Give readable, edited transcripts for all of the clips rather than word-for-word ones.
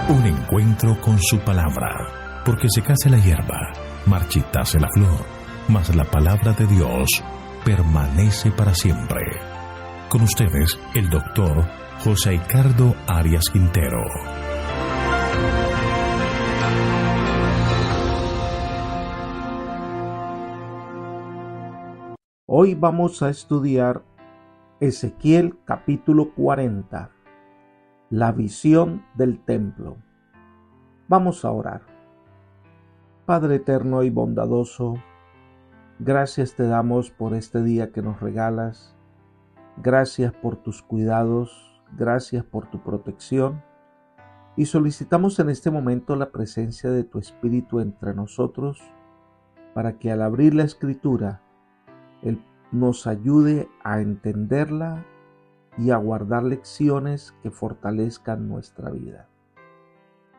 Un encuentro con su palabra, porque secase la hierba, marchitase la flor, mas la palabra de Dios permanece para siempre. Con ustedes, el doctor José Ricardo Arias Quintero. Hoy vamos a estudiar Ezequiel capítulo 40, la visión del templo. Vamos a orar. Padre eterno y bondadoso, gracias te damos por este día que nos regalas. Gracias por tus cuidados, gracias por tu protección. Y solicitamos en este momento la presencia de tu Espíritu entre nosotros, para que al abrir la Escritura, Él nos ayude a entenderla y a guardar lecciones que fortalezcan nuestra vida.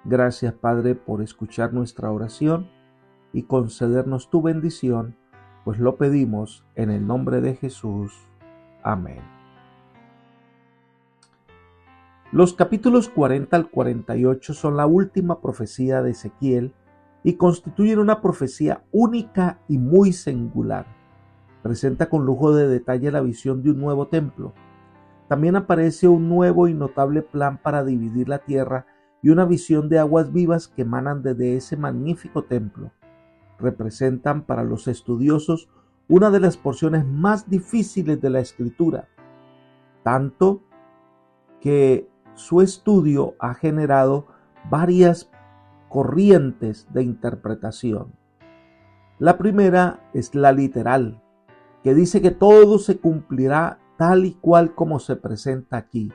Gracias, Padre, por escuchar nuestra oración y concedernos tu bendición, pues lo pedimos en el nombre de Jesús. Amén. Los capítulos 40 al 48 son la última profecía de Ezequiel y constituyen una profecía única y muy singular. Presenta con lujo de detalle la visión de un nuevo templo. También aparece un nuevo y notable plan para dividir la tierra y una visión de aguas vivas que emanan desde ese magnífico templo. Representan para los estudiosos una de las porciones más difíciles de la Escritura, tanto que su estudio ha generado varias corrientes de interpretación. La primera es la literal, que dice que todo se cumplirá tal y cual como se presenta aquí.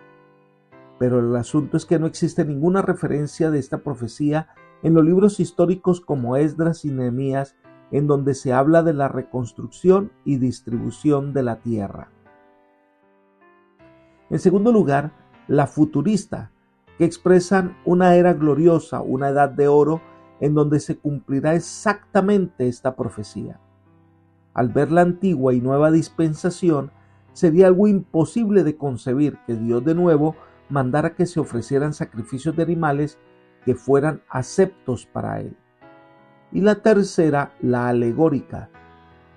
Pero el asunto es que no existe ninguna referencia de esta profecía en los libros históricos como Esdras y Nehemías, en donde se habla de la reconstrucción y distribución de la tierra. En segundo lugar, la futurista, que expresan una era gloriosa, una edad de oro, en donde se cumplirá exactamente esta profecía. Al ver la antigua y nueva dispensación, sería algo imposible de concebir que Dios de nuevo mandara que se ofrecieran sacrificios de animales que fueran aceptos para Él. Y la tercera, la alegórica,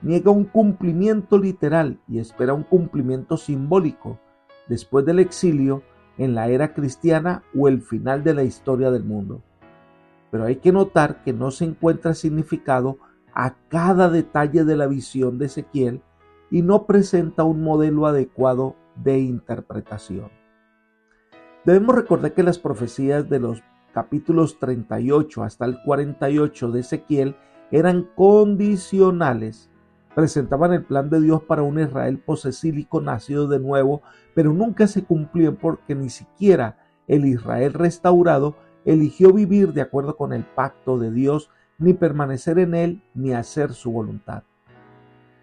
niega un cumplimiento literal y espera un cumplimiento simbólico después del exilio en la era cristiana o el final de la historia del mundo. Pero hay que notar que no se encuentra significado a cada detalle de la visión de Ezequiel y no presenta un modelo adecuado de interpretación. Debemos recordar que las profecías de los capítulos 38 hasta el 48 de Ezequiel eran condicionales. Presentaban el plan de Dios para un Israel posesílico nacido de nuevo, pero nunca se cumplían porque ni siquiera el Israel restaurado eligió vivir de acuerdo con el pacto de Dios, ni permanecer en él, ni hacer su voluntad.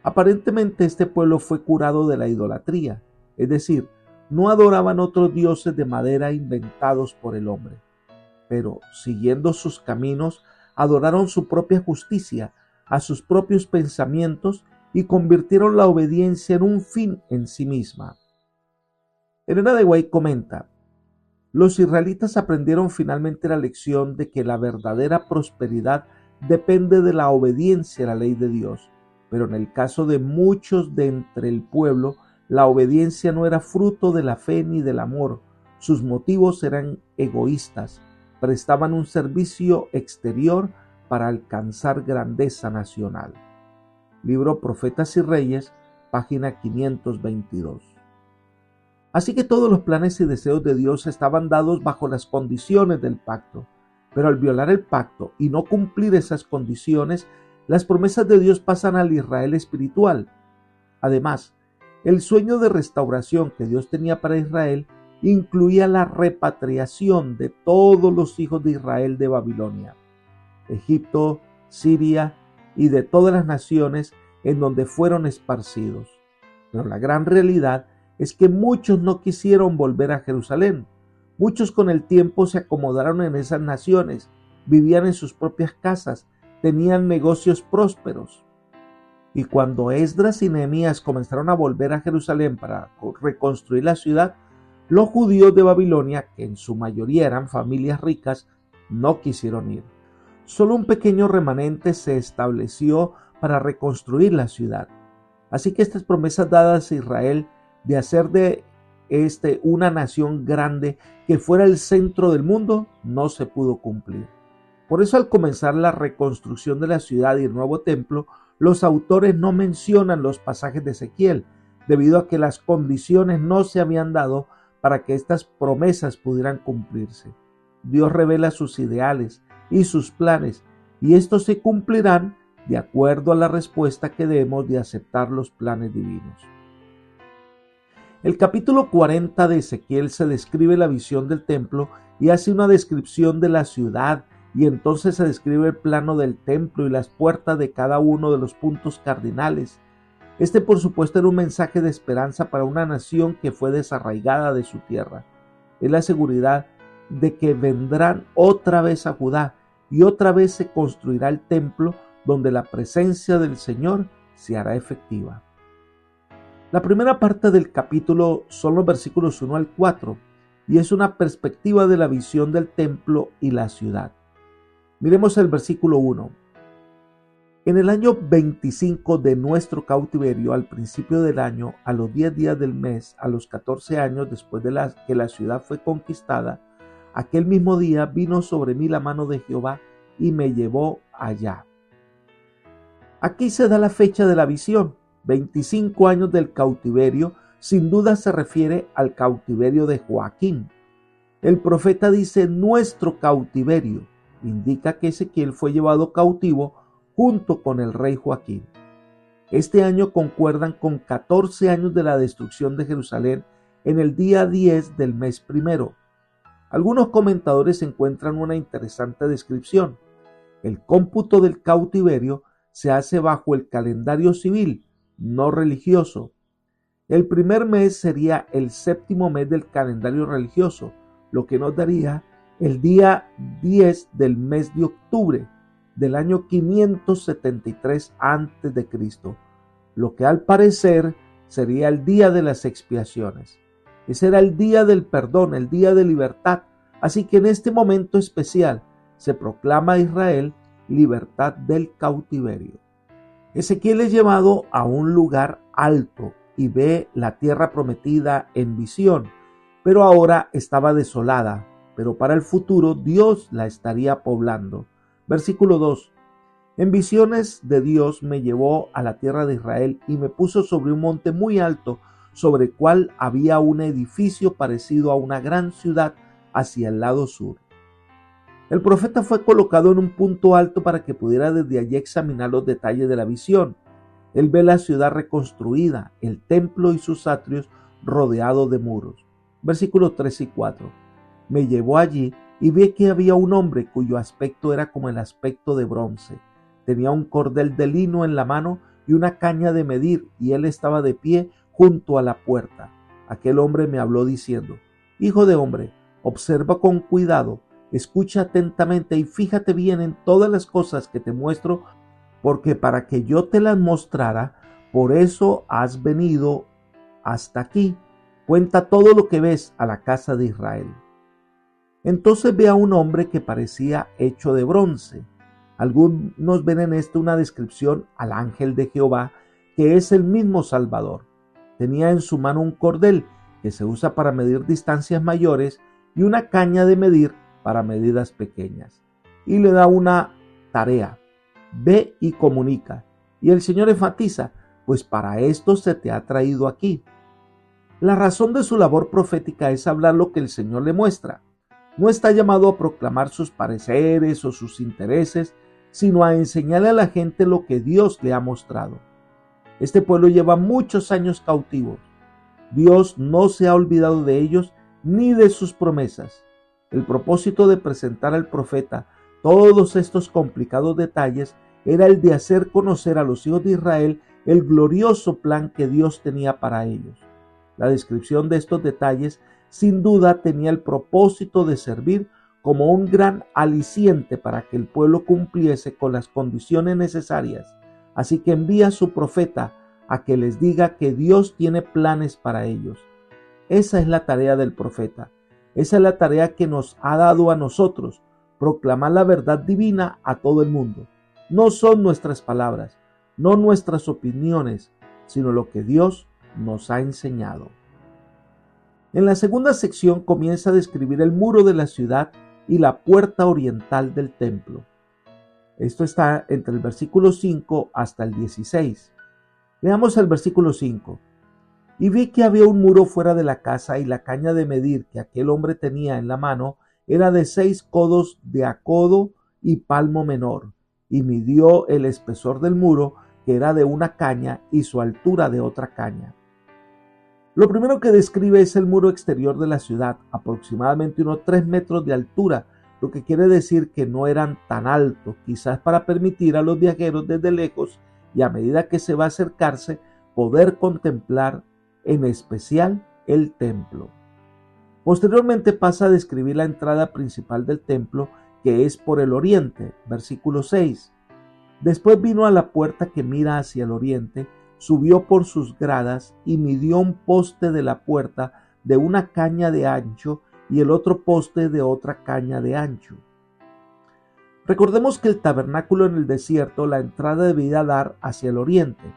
Aparentemente este pueblo fue curado de la idolatría, es decir, no adoraban otros dioses de madera inventados por el hombre, pero siguiendo sus caminos, adoraron su propia justicia, a sus propios pensamientos y convirtieron la obediencia en un fin en sí misma. Elena de White comenta: los israelitas aprendieron finalmente la lección de que la verdadera prosperidad depende de la obediencia a la ley de Dios, pero en el caso de muchos de entre el pueblo, la obediencia no era fruto de la fe ni del amor. Sus motivos eran egoístas, prestaban un servicio exterior para alcanzar grandeza nacional. Libro Profetas y Reyes, página 522. Así que todos los planes y deseos de Dios estaban dados bajo las condiciones del pacto. Pero al violar el pacto y no cumplir esas condiciones, las promesas de Dios pasan al Israel espiritual. Además, el sueño de restauración que Dios tenía para Israel incluía la repatriación de todos los hijos de Israel de Babilonia, Egipto, Siria y de todas las naciones en donde fueron esparcidos. Pero la gran realidad es que muchos no quisieron volver a Jerusalén. Muchos con el tiempo se acomodaron en esas naciones, vivían en sus propias casas, tenían negocios prósperos. Y cuando Esdras y Nehemías comenzaron a volver a Jerusalén para reconstruir la ciudad, los judíos de Babilonia, que en su mayoría eran familias ricas, no quisieron ir. Solo un pequeño remanente se estableció para reconstruir la ciudad. Así que estas promesas dadas a Israel de hacer de una nación grande que fuera el centro del mundo no se pudo cumplir. Por eso, al comenzar la reconstrucción de la ciudad y el nuevo templo, los autores no mencionan los pasajes de Ezequiel, debido a que las condiciones no se habían dado para que estas promesas pudieran cumplirse. Dios revela sus ideales y sus planes, y estos se cumplirán de acuerdo a la respuesta que demos de aceptar los planes divinos. El capítulo 40 de Ezequiel se describe la visión del templo y hace una descripción de la ciudad, y entonces se describe el plano del templo y las puertas de cada uno de los puntos cardinales. Este, por supuesto, era un mensaje de esperanza para una nación que fue desarraigada de su tierra. Es la seguridad de que vendrán otra vez a Judá y otra vez se construirá el templo donde la presencia del Señor se hará efectiva. La primera parte del capítulo son los versículos 1 al 4 y es una perspectiva de la visión del templo y la ciudad. Miremos el versículo 1. En el año 25 de nuestro cautiverio, al principio del año, a los 10 días del mes, a los 14 años después de que la ciudad fue conquistada, aquel mismo día vino sobre mí la mano de Jehová y me llevó allá. Aquí se da la fecha de la visión. 25 años del cautiverio, sin duda se refiere al cautiverio de Joaquín. El profeta dice nuestro cautiverio, indica que Ezequiel fue llevado cautivo junto con el rey Joaquín. Este año concuerdan con 14 años de la destrucción de Jerusalén en el día 10 del mes primero. Algunos comentadores encuentran una interesante descripción. El cómputo del cautiverio se hace bajo el calendario civil, no religioso. El primer mes sería el séptimo mes del calendario religioso, lo que nos daría el día 10 del mes de octubre del año 573 a.C., lo que al parecer sería el día de las expiaciones. Ese era el día del perdón, el día de libertad. Así que en este momento especial se proclama a Israel libertad del cautiverio. Ezequiel es llevado a un lugar alto y ve la tierra prometida en visión, pero ahora estaba desolada, pero para el futuro Dios la estaría poblando. Versículo 2. En visiones de Dios me llevó a la tierra de Israel y me puso sobre un monte muy alto, sobre el cual había un edificio parecido a una gran ciudad hacia el lado sur. El profeta fue colocado en un punto alto para que pudiera desde allí examinar los detalles de la visión. Él ve la ciudad reconstruida, el templo y sus atrios rodeados de muros. Versículos 3 y 4. Me llevó allí y vi que había un hombre cuyo aspecto era como el aspecto de bronce. Tenía un cordel de lino en la mano y una caña de medir, y él estaba de pie junto a la puerta. Aquel hombre me habló diciendo: Hijo de hombre, observa con cuidado, escucha atentamente y fíjate bien en todas las cosas que te muestro, porque para que yo te las mostrara, por eso has venido hasta aquí. Cuenta todo lo que ves a la casa de Israel. Entonces ve a un hombre que parecía hecho de bronce. Algunos ven en esto una descripción al ángel de Jehová, que es el mismo Salvador. Tenía en su mano un cordel, que se usa para medir distancias mayores, y una caña de medir para medidas pequeñas. Y le da una tarea: ve y comunica. Y el Señor enfatiza: pues para esto se te ha traído aquí. La razón de su labor profética es hablar lo que el Señor le muestra. No está llamado a proclamar sus pareceres o sus intereses, sino a enseñarle a la gente lo que Dios le ha mostrado. Este pueblo lleva muchos años cautivos. Dios no se ha olvidado de ellos ni de sus promesas. El propósito de presentar al profeta todos estos complicados detalles era el de hacer conocer a los hijos de Israel el glorioso plan que Dios tenía para ellos. La descripción de estos detalles sin duda tenía el propósito de servir como un gran aliciente para que el pueblo cumpliese con las condiciones necesarias. Así que envía a su profeta a que les diga que Dios tiene planes para ellos. Esa es la tarea del profeta. Esa es la tarea que nos ha dado a nosotros. proclamar la verdad divina a todo el mundo. No son nuestras palabras, no nuestras opiniones, sino lo que Dios nos ha enseñado. En la segunda sección comienza a describir el muro de la ciudad y la puerta oriental del templo. Esto está entre el versículo 5 hasta el 16. Veamos el versículo 5. Y vi que había un muro fuera de la casa, y la caña de medir que aquel hombre tenía en la mano era de 6 codos de a codo y palmo menor, y midió el espesor del muro, que era de una caña, y su altura de otra caña. Lo primero que describe es el muro exterior de la ciudad, aproximadamente unos 3 metros de altura, lo que quiere decir que no eran tan altos, quizás para permitir a los viajeros desde lejos y a medida que se va a acercarse, poder contemplar en especial el templo. Posteriormente pasa a describir la entrada principal del templo, que es por el oriente, versículo 6. Después vino a la puerta que mira hacia el oriente, subió por sus gradas y midió un poste de la puerta de una caña de ancho y el otro poste de otra caña de ancho. Recordemos que el tabernáculo en el desierto, la entrada debía dar hacia el oriente.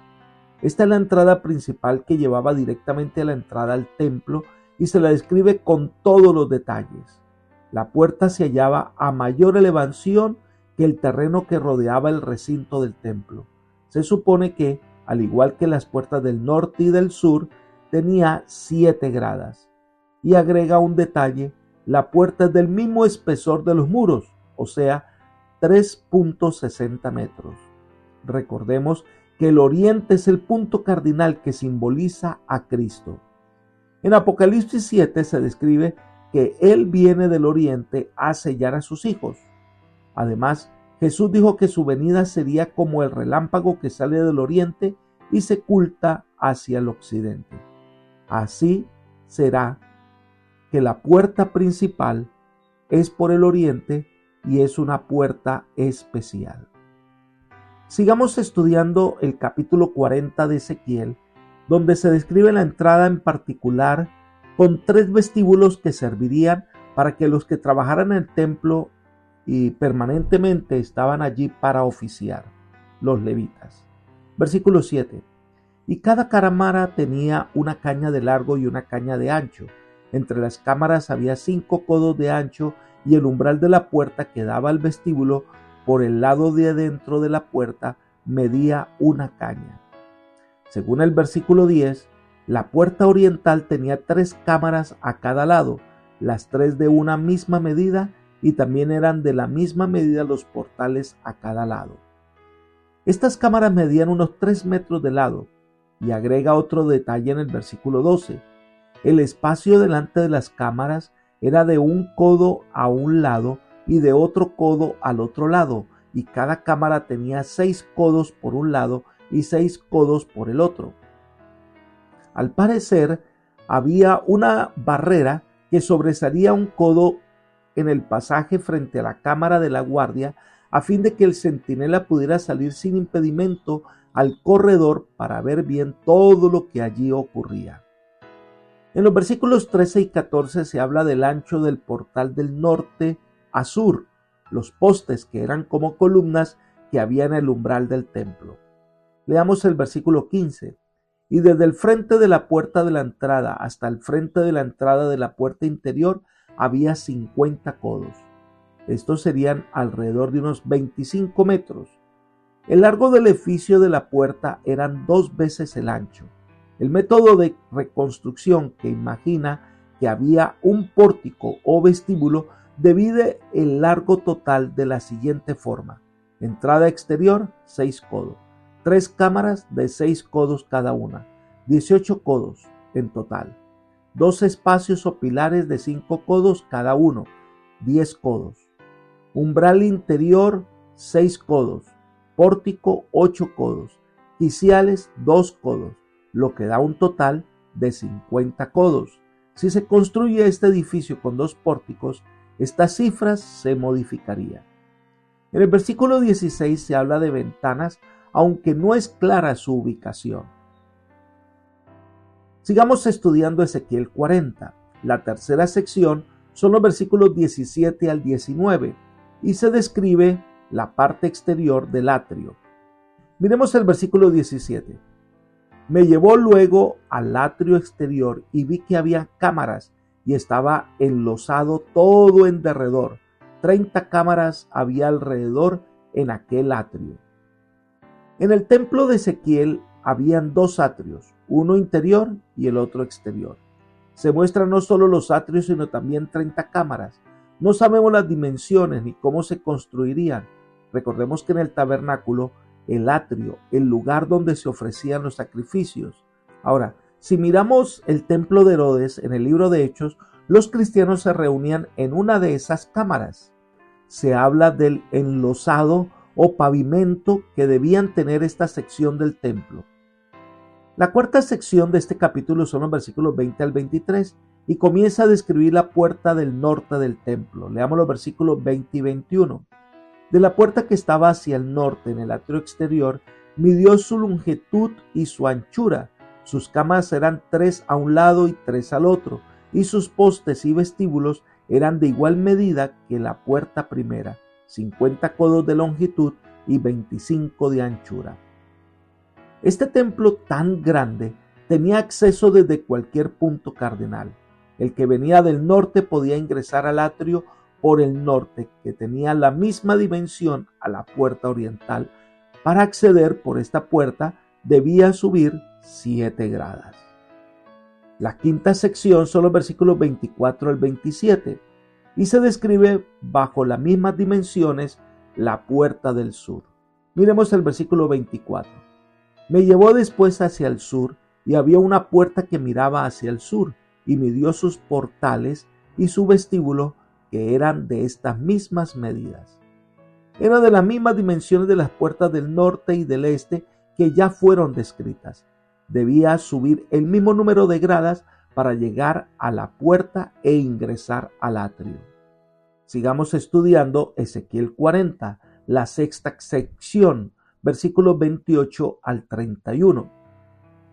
Esta es la entrada principal que llevaba directamente a la entrada al templo y se la describe con todos los detalles. La puerta se hallaba a mayor elevación que el terreno que rodeaba el recinto del templo. Se supone que, al igual que las puertas del norte y del sur, tenía 7 gradas. Y agrega un detalle: la puerta es del mismo espesor de los muros, o sea, 3.60 metros. Recordemos que el oriente es el punto cardinal que simboliza a Cristo. En Apocalipsis 7 se describe que Él viene del oriente a sellar a sus hijos. Además, Jesús dijo que su venida sería como el relámpago que sale del oriente y se oculta hacia el occidente. Así será que la puerta principal es por el oriente y es una puerta especial. Sigamos estudiando el capítulo 40 de Ezequiel, donde se describe la entrada en particular con 3 vestíbulos que servirían para que los que trabajaran en el templo y permanentemente estaban allí para oficiar, los levitas. Versículo 7. Y cada cámara tenía una caña de largo y una caña de ancho. Entre las cámaras había 5 codos de ancho, y el umbral de la puerta que daba al vestíbulo por el lado de adentro de la puerta medía una caña. Según el versículo 10, la puerta oriental tenía 3 cámaras a cada lado, las 3 de una misma medida, y también eran de la misma medida los portales a cada lado. Estas cámaras medían unos 3 metros de lado, y agrega otro detalle en el versículo 12. El espacio delante de las cámaras era de 1 codo a un lado y de otro codo al otro lado, y cada cámara tenía 6 codos por un lado y 6 codos por el otro. Al parecer, había una barrera que sobresalía 1 codo en el pasaje frente a la cámara de la guardia, a fin de que el centinela pudiera salir sin impedimento al corredor para ver bien todo lo que allí ocurría. En los versículos 13 y 14 se habla del ancho del portal del norte a sur, los postes que eran como columnas que había en el umbral del templo. Leamos el versículo 15. Y desde el frente de la puerta de la entrada hasta el frente de la entrada de la puerta interior había 50 codos. Estos serían alrededor de unos 25 metros. El largo del edificio de la puerta eran 2 veces el ancho. El método de reconstrucción, que imagina que había un pórtico o vestíbulo, divide el largo total de la siguiente forma: entrada exterior, 6 codos, 3 cámaras de 6 codos cada una, 18 codos en total, 2 espacios o pilares de 5 codos cada uno, 10 codos, umbral interior, 6 codos, pórtico, 8 codos, quiciales, 2 codos, lo que da un total de 50 codos. Si se construye este edificio con 2 pórticos, estas cifras se modificarían. En el versículo 16 se habla de ventanas, aunque no es clara su ubicación. Sigamos estudiando Ezequiel 40. La tercera sección son los versículos 17 al 19. y se describe la parte exterior del atrio. Miremos el versículo 17. Me llevó luego al atrio exterior y vi que había cámaras y estaba enlosado todo en derredor. 30 cámaras había alrededor en aquel atrio. En el templo de Ezequiel habían 2 atrios, uno interior y el otro exterior. Se muestran no solo los atrios, sino también 30 cámaras. No sabemos las dimensiones ni cómo se construirían. Recordemos que en el tabernáculo, el atrio, el lugar donde se ofrecían los sacrificios. Ahora, si miramos el templo de Herodes en el libro de Hechos, los cristianos se reunían en una de esas cámaras. Se habla del enlosado o pavimento que debían tener esta sección del templo. La cuarta sección de este capítulo son los versículos 20 al 23 y comienza a describir la puerta del norte del templo. Leamos los versículos 20 y 21. De la puerta que estaba hacia el norte en el atrio exterior, midió su longitud y su anchura. Sus camas eran 3 a un lado y 3 al otro, y sus postes y vestíbulos eran de igual medida que la puerta primera, 50 codos de longitud y 25 de anchura. Este templo tan grande tenía acceso desde cualquier punto cardinal. El que venía del norte podía ingresar al atrio por el norte, que tenía la misma dimensión a la puerta oriental. Para acceder por esta puerta debía subir 7 gradas. La quinta sección son los versículos 24 al 27 y se describe bajo las mismas dimensiones la puerta del sur. Miremos el versículo 24. Me llevó después hacia el sur y había una puerta que miraba hacia el sur y midió sus portales y su vestíbulo, que eran de estas mismas medidas. Eran de las mismas dimensiones de las puertas del norte y del este que ya fueron descritas. Debía subir el mismo número de gradas para llegar a la puerta e ingresar al atrio. Sigamos estudiando Ezequiel 40, la sexta sección, versículos 28 al 31.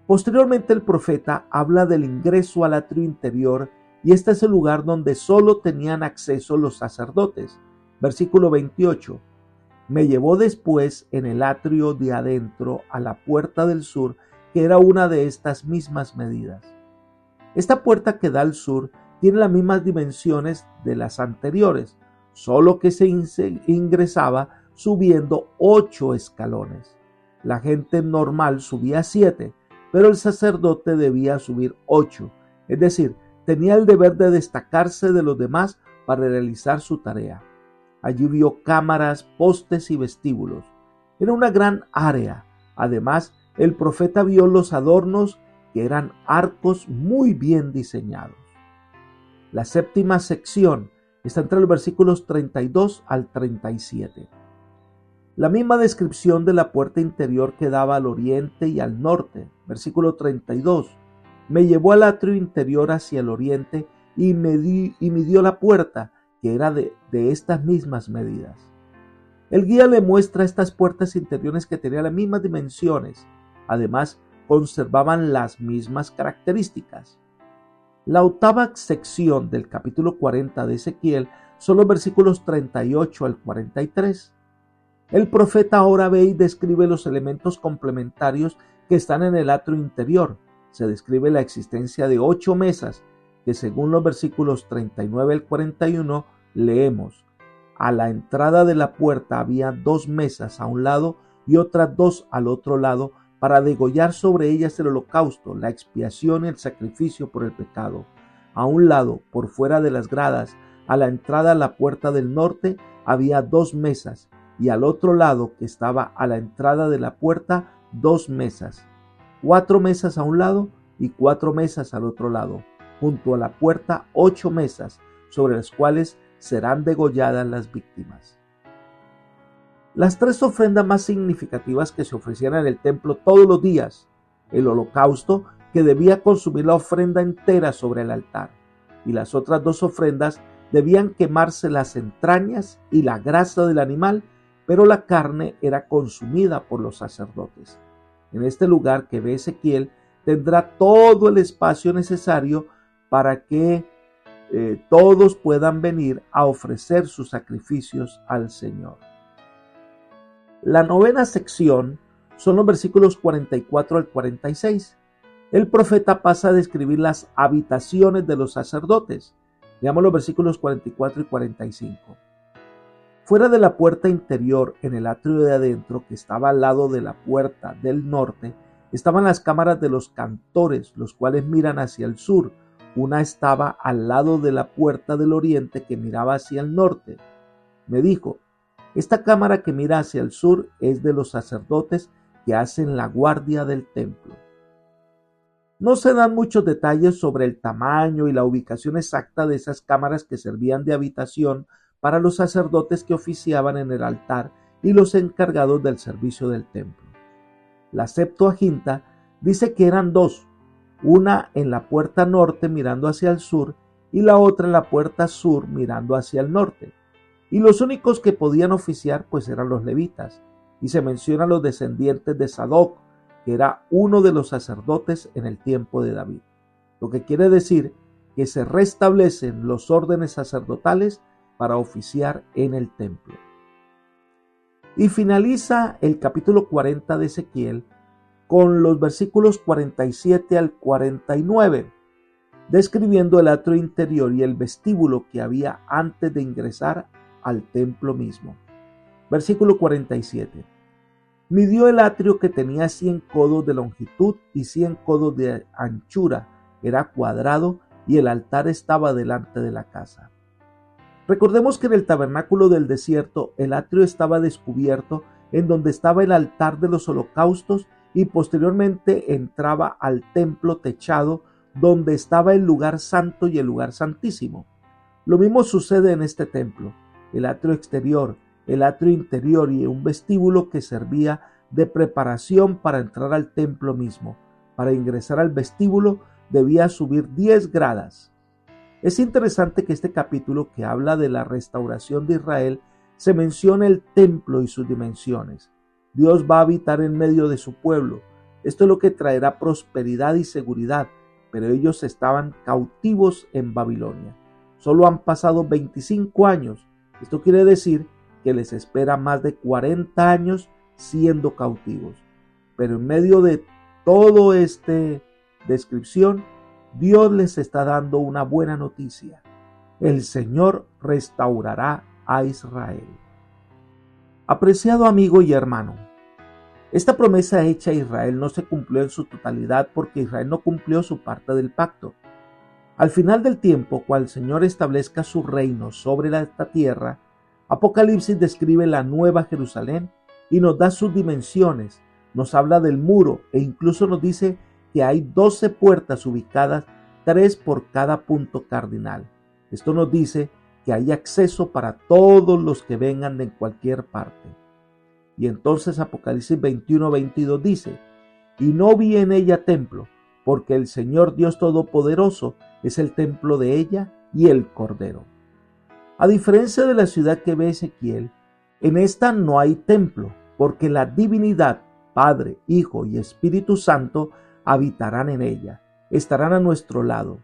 Posteriormente el profeta habla del ingreso al atrio interior y este es el lugar donde solo tenían acceso los sacerdotes. Versículo 28. Me llevó después en el atrio de adentro a la puerta del sur, que era una de estas mismas medidas. Esta puerta que da al sur tiene las mismas dimensiones de las anteriores, solo que se ingresaba subiendo 8 escalones. La gente normal subía 7, pero el sacerdote debía subir 8, es decir, tenía el deber de destacarse de los demás para realizar su tarea. Allí vio cámaras, postes y vestíbulos. Era una gran área. Además, el profeta vio los adornos, que eran arcos muy bien diseñados. La séptima sección está entre los versículos 32 al 37. La misma descripción de la puerta interior que daba al oriente y al norte. Versículo 32. Me llevó al atrio interior hacia el oriente y midió la puerta, que era de estas mismas medidas. El guía le muestra estas puertas interiores que tenían las mismas dimensiones. Además, conservaban las mismas características. La octava sección del capítulo 40 de Ezequiel son los versículos 38 al 43. El profeta ahora ve y describe los elementos complementarios que están en el atrio interior. Se describe la existencia de 8 mesas, que según los versículos 39 al 41 leemos: a la entrada de la puerta había 2 mesas a un lado y otras 2 al otro lado, para degollar sobre ellas el holocausto, la expiación y el sacrificio por el pecado. A un lado, por fuera de las gradas, a la entrada a la puerta del norte, había 2 mesas, y al otro lado, que estaba a la entrada de la puerta, 2 mesas. 4 mesas a un lado y 4 mesas al otro lado. Junto a la puerta 8 mesas, sobre las cuales serán degolladas las víctimas. Las 3 ofrendas más significativas que se ofrecían en el templo todos los días: el holocausto, que debía consumir la ofrenda entera sobre el altar, y las otras 2 ofrendas debían quemarse las entrañas y la grasa del animal, pero la carne era consumida por los sacerdotes. En este lugar que ve Ezequiel tendrá todo el espacio necesario para que todos puedan venir a ofrecer sus sacrificios al Señor. La novena sección son los versículos 44 al 46. El profeta pasa a describir las habitaciones de los sacerdotes. Veamos los versículos 44 y 45. Fuera de la puerta interior, en el atrio de adentro, que estaba al lado de la puerta del norte, estaban las cámaras de los cantores, los cuales miran hacia el sur. Una estaba al lado de la puerta del oriente, que miraba hacia el norte. Me dijo: esta cámara que mira hacia el sur es de los sacerdotes que hacen la guardia del templo. No se dan muchos detalles sobre el tamaño y la ubicación exacta de esas cámaras que servían de habitación para los sacerdotes que oficiaban en el altar y los encargados del servicio del templo. La Septuaginta dice que eran dos, una en la puerta norte mirando hacia el sur y la otra en la puerta sur mirando hacia el norte. Y los únicos que podían oficiar pues eran los levitas, y se mencionan los descendientes de Sadoc, que era uno de los sacerdotes en el tiempo de David. Lo que quiere decir que se restablecen los órdenes sacerdotales para oficiar en el templo. Y finaliza el capítulo 40 de Ezequiel con los versículos 47 al 49, describiendo el atrio interior y el vestíbulo que había antes de ingresar al templo mismo. Versículo 47. Midió el atrio, que tenía 100 codos de longitud y 100 codos de anchura, era cuadrado, y el altar estaba delante de la casa. Recordemos que en el tabernáculo del desierto el atrio estaba descubierto, en donde estaba el altar de los holocaustos, y posteriormente entraba al templo techado, donde estaba el lugar santo y el lugar santísimo. Lo mismo sucede en este templo: el atrio exterior, el atrio interior y un vestíbulo que servía de preparación para entrar al templo mismo. Para ingresar al vestíbulo debía subir 10 gradas. Es interesante que este capítulo, que habla de la restauración de Israel, se menciona el templo y sus dimensiones. Dios va a habitar en medio de su pueblo. Esto es lo que traerá prosperidad y seguridad, pero ellos estaban cautivos en Babilonia. Solo han pasado 25 años. Esto quiere decir que les espera más de 40 años siendo cautivos. Pero en medio de todo esta descripción, Dios les está dando una buena noticia. El Señor restaurará a Israel. Apreciado amigo y hermano, esta promesa hecha a Israel no se cumplió en su totalidad porque Israel no cumplió su parte del pacto. Al final del tiempo, cuando el Señor establezca su reino sobre esta tierra, Apocalipsis describe la nueva Jerusalén y nos da sus dimensiones, nos habla del muro e incluso nos dice que hay 12 puertas ubicadas, 3 por cada punto cardinal. Esto nos dice que hay acceso para todos los que vengan de cualquier parte. Y entonces Apocalipsis 21-22 dice: y no vi en ella templo, porque el Señor Dios Todopoderoso es el templo de ella y el Cordero. A diferencia de la ciudad que ve Ezequiel, en esta no hay templo, porque la divinidad, Padre, Hijo y Espíritu Santo habitarán en ella, estarán a nuestro lado.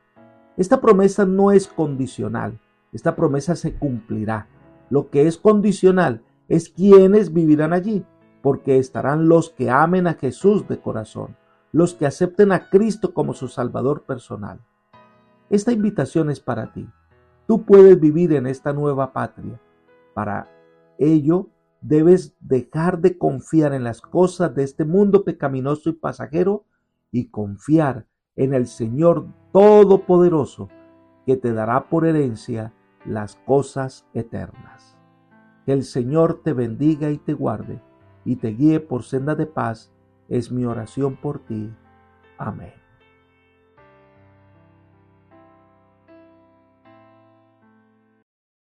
Esta promesa no es condicional, esta promesa se cumplirá. Lo que es condicional es quiénes vivirán allí, porque estarán los que amen a Jesús de corazón, los que acepten a Cristo como su Salvador personal. Esta invitación es para ti. Tú puedes vivir en esta nueva patria. Para ello, debes dejar de confiar en las cosas de este mundo pecaminoso y pasajero y confiar en el Señor Todopoderoso, que te dará por herencia las cosas eternas. Que el Señor te bendiga y te guarde y te guíe por senda de paz, es mi oración por ti. Amén.